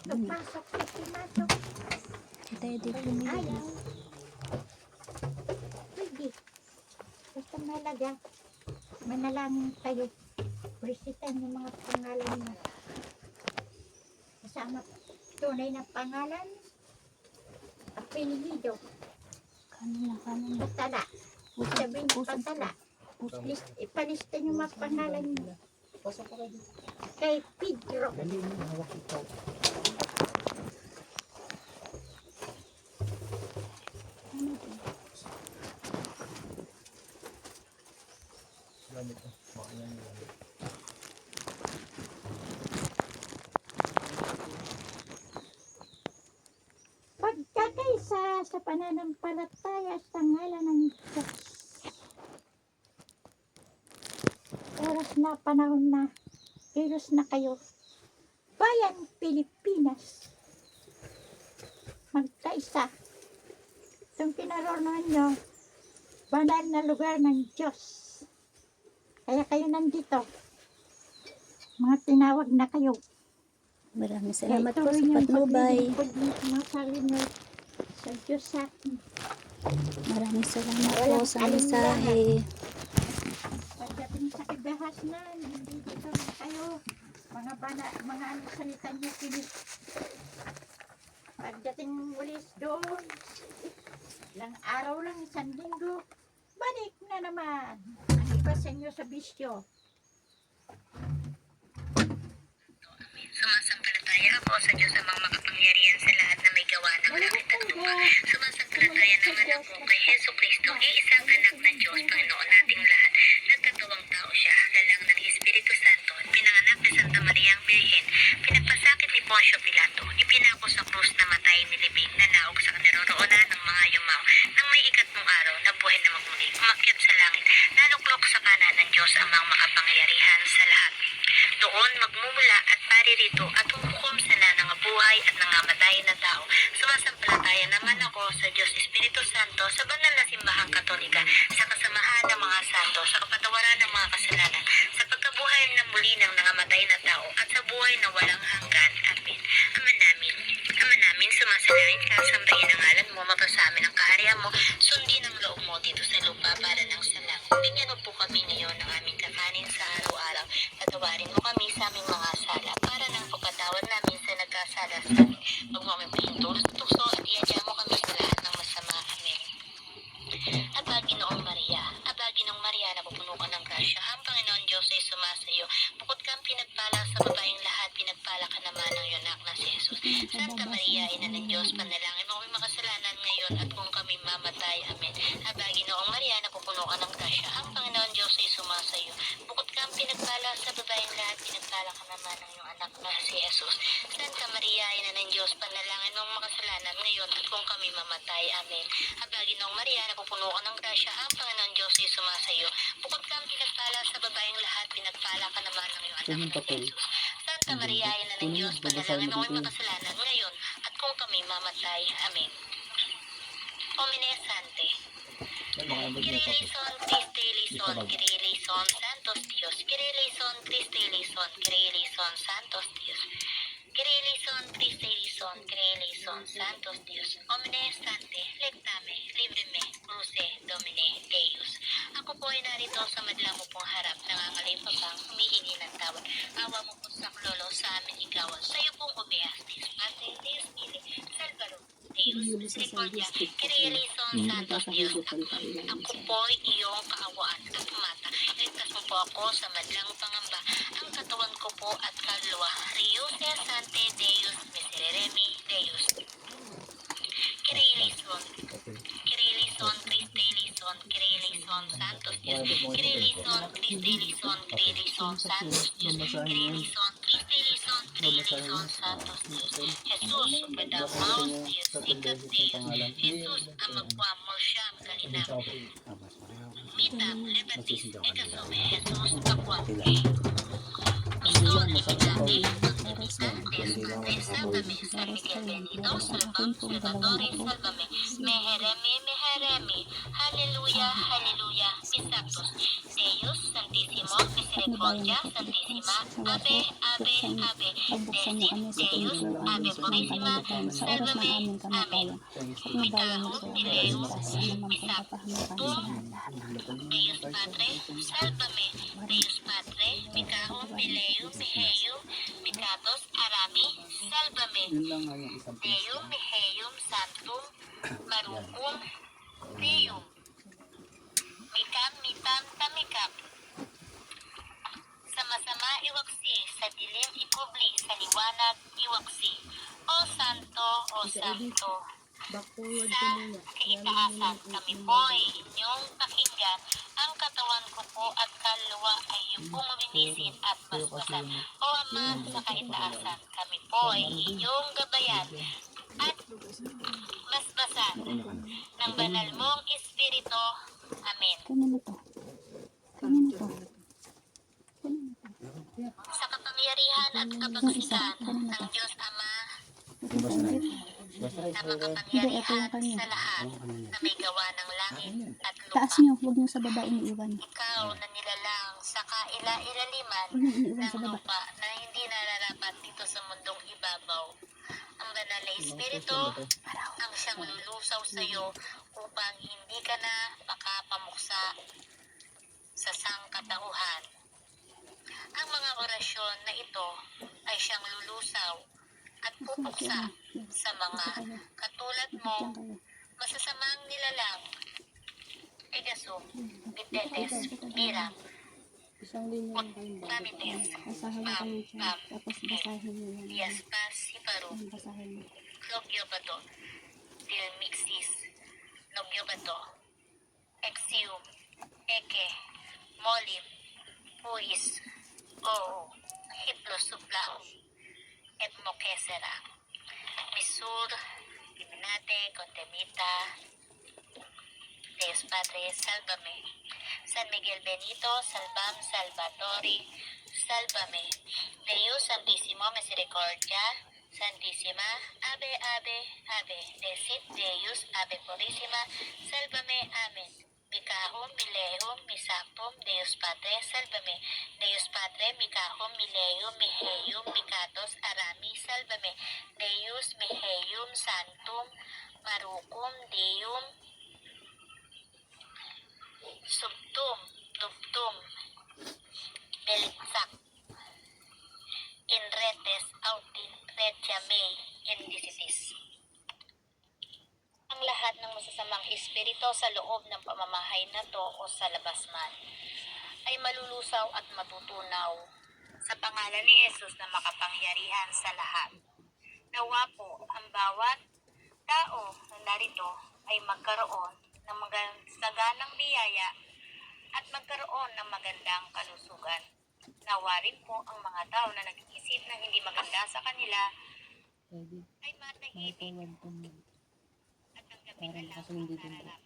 Pasok, pasok. Tayo di pumili. Ayaw. Sige. Basta malaga. Manalangin tayo. Resitan yung mga pangalan mo. Kasama tunay na pangalan. Apelido. Kanin na. Patala. Sabihin patala. Ipalista yung mga pangalan mo. Kay Pedro. Pagkakaisa sa pananampalataya sa ngalan ng Diyos. Oras na, panahon na, kilos na kayo. Bayan Pilipinas. Magkaisa. Itong kinaroroonan nyo, banal na lugar ng Diyos. Kaya kayo nandito. Mga tinawag na kayo. Maraming salamat po sa patnubay. Sa Diyos sa akin. Maraming salamat po sa mensahe. Pagdating sa kibahas na, nandito na kayo. Mga ano salita niyo pinis. Pagdating ulis doon, ilang araw lang, isang linggo, balik na naman. Ang iba sa inyo sa bisyo. Sumasampalataya ako sa Diyos amang makapangyarihan sa lahat na may gawa ng langit at lupa. Sumasampalataya naman ako kay Heso Kristo, iisang anak ng Diyos, Panginoon nating lahat. Nagkatawang tao siya, lalang ng Espiritu Santo, pinanganak ni Santa Maria ang Birhen, pinagpasakit ni Poncio Pilato, ipinako sa krus na matay nilibing, nanaog sa kanaroroonan ng mga yumaw, nang may ikatlong araw na buhay na magmuli, umakyat sa langit, naluklok sa kanan ng Diyos amang makapangyarihan sa lahat. Doon magmumula at paririto at hukom sa nangangabuhay at nangamatay na tao. Sumasampalataya naman ako sa Diyos Espiritu Santo, sa banal na simbahang Katolika, sa kasamahan ng mga santo, sa kapatawaran ng mga kasalanan, sa pagkabuhay na muli ng nangamatay na tao, at sa buhay na walang hanggan. Amen. Ama namin, sumasalangit ka, sambahin ang ngalan mo, mapasa amin ang kaharian mo, sundin ang loob mo dito sa lupa para ng sa langit. Bigyan mo po kami ngayon ng aming kakanin sa araw-araw. Patawarin mo kami sa aming mga sala para ng pagkatawad namin sa nagkasala sa amin. Huwag mo kami pahintulot sa tukso at iadya mo kami sa lahat ng masama. Amen. Aba, Ginoong Maria, napupuno ka ng grasya. Ang Panginoon Diyos ay sumasayo. Bukod kang pinagpala sa babaeng lahat, pinagpala ka naman ng iyong anak na si Jesus. Santa Maria, Ina ng Diyos, panalangin mo kami makasalanan ngayon at kung kami mamatay. Amen. Aba, Ginoong Maria, napupuno ka ng grasya. Ang Panginoon Diyos ay sumasayo. Bukod kang pinagpala sa babaeng lahat, pinagpala ka naman ng iyong anak na si Jesus. Santa Maria, Ina ng Diyos, panalangin mo makasalanan ngayon at kung kami mamatay. Amen. Aba, Ginoong Maria, napupuno ka ng grasya. Ang Panginoon Diyos ay sumasayo. Bukod kang pinagpala sa babaeng lahat, pinagpala ka naman ng iyong anak na si Jesus. Santa Maria, Ina ng Diyos, panalangin mo makasalanan ngayon at kung kami mamatay. Amen. Omine Sante. Kyrie eleison, Christe eleison, Kyrie eleison, Santos Dios. Kyrie eleison, Christe eleison, Kyrie eleison, Santos Dios. Kyrie eleison, Christe eleison, Kyrie eleison, Santos Dios. Omne Sante, lectame, libreme, cruce, Domine, Deus. Ako po ay narito sa madlang mo pong harap, nangangalimbabang, humihingi ng tawad. Awa mo po sa klolo sa amin ikawan. Sa iyo pong umiastis, Pate, Deus, Pili, Salvador. Deus, Misericordia, Kyrie eleison, Santos Dios. Ako po ay iyong kaawaan at mata. Ligtas mo po ako sa madlang pangamba. Ang katawan ko po at kaluluwa. Rius et Sante Deus, Miserere Deus. Kyrie eleison, Kyrie eleison, Christe eleison, Kyrie eleison, Santos Dios. Kyrie eleison, Christe eleison, Kyrie eleison, Santos Dios. Kyrie eleison, Christe eleison, Kyrie eleison, Santos Dios. Jesus, supredamos Dios, sikat Deus. Jesus, amagwamor siyam kalinam. Mitam, lebatis, ekasome, Jesus, akwam. Ison, epidame, Santes, Padre, Sálvame, San Miguel Benito, Salvam, Salvatore, Sálvame, Meheremi, Hallelujah, Hallelujah, Mis Santos, Deus, Santísimo, Misericórdia. Misericordia Santissima, Ave, Ave, Ave, Pagbuksan niyo kami sa Deus, pintuan Ave ng Purissima, kamalitan sa oras ng Salve aming me, Amen. kamatayan. Pagnubayan mo sa Mileum, sa anumang pagpapahamakan sa lahat. Deus Padre, salvame. Deus Padre, Micaum, Mileum, Miheum, Micatos, Arami, salvame. Deum, Miheum, Santum, Marucum, Deum. Mikam, Mitam, Tamikap. Sa masama iwaksi, sa dilim ikubli, sa liwanag iwaksi. O Santo, O Santo, sa kaitaasan kami po ay inyong pakinggan. Ang katawan ko po at kaluluwa ay iyong pong mabinisin at basbasan. O Ama, sa kaitaasan kami po ay inyong gabayan at basbasan ng banal mong Espiritu. Amen. Kanino to? Kanino to? Sa kapangyarihan at kapaksikan ng Diyos Ama na makapangyarihan sa lahat na may gawa ng langit at Taas lupa. niyo, huwag niyo sa baba iniiwan. Ikaw na nilalang sa kaila-ilaliman Huwag niyo iniiwan ng sa baba. lupa na hindi nararapat dito sa mundong ibabaw. Ang banal na Espiritu ang siyang lulusaw sa iyo upang hindi ka na makapamuksa sa sangkatauhan. Ang mga orasyon na ito ay siyang lulusaw at pupuksa sa mga katulad mo, masasamang nilalang, Pegaso, Bitetes, Biram, Tamites, Basahin mo kayo dyan. Tapos basahin niyo yan. Yaspas, Siparu, Basahin mo. Clogiobato, Tilmixis, Logiobato, Exium, Eke, Molim, Puis, Oo, Hiplosupla, Etmokesera, Misur, Divinate, Contemita, Deus Padre, salvame. San Miguel Benito, salvam, salvatori, salvame. Deus Santissimo Misericordia, Santissima, Ave, Ave, Ave, Desit Deus, Ave Purissima, salvame, Amen. Mikahum, Milehum, Misapum, Deus Padre, salvame. Deus Padre, Mikahum, Milehum, Miheum, Micatos, Arami, salvame. Deus, Miheum, Santum, Marucum, Deum, Subtum, Dubtum, Belitsak, in retes autin retia mei indicitis. Ang lahat ng masasamang espiritu sa loob ng pamamahay na to o sa labas man ay malulusaw at matutunaw sa pangalan ni Jesus na makapangyarihan sa lahat. Nawa po ang bawat tao na narito ay magkaroon ng saganang biyaya at magkaroon ng magandang kalusugan. Nawa rin po ang mga tao na nag-iisip ng hindi maganda sa kanila ay matahimik at ang gabi na lang ang nararapat.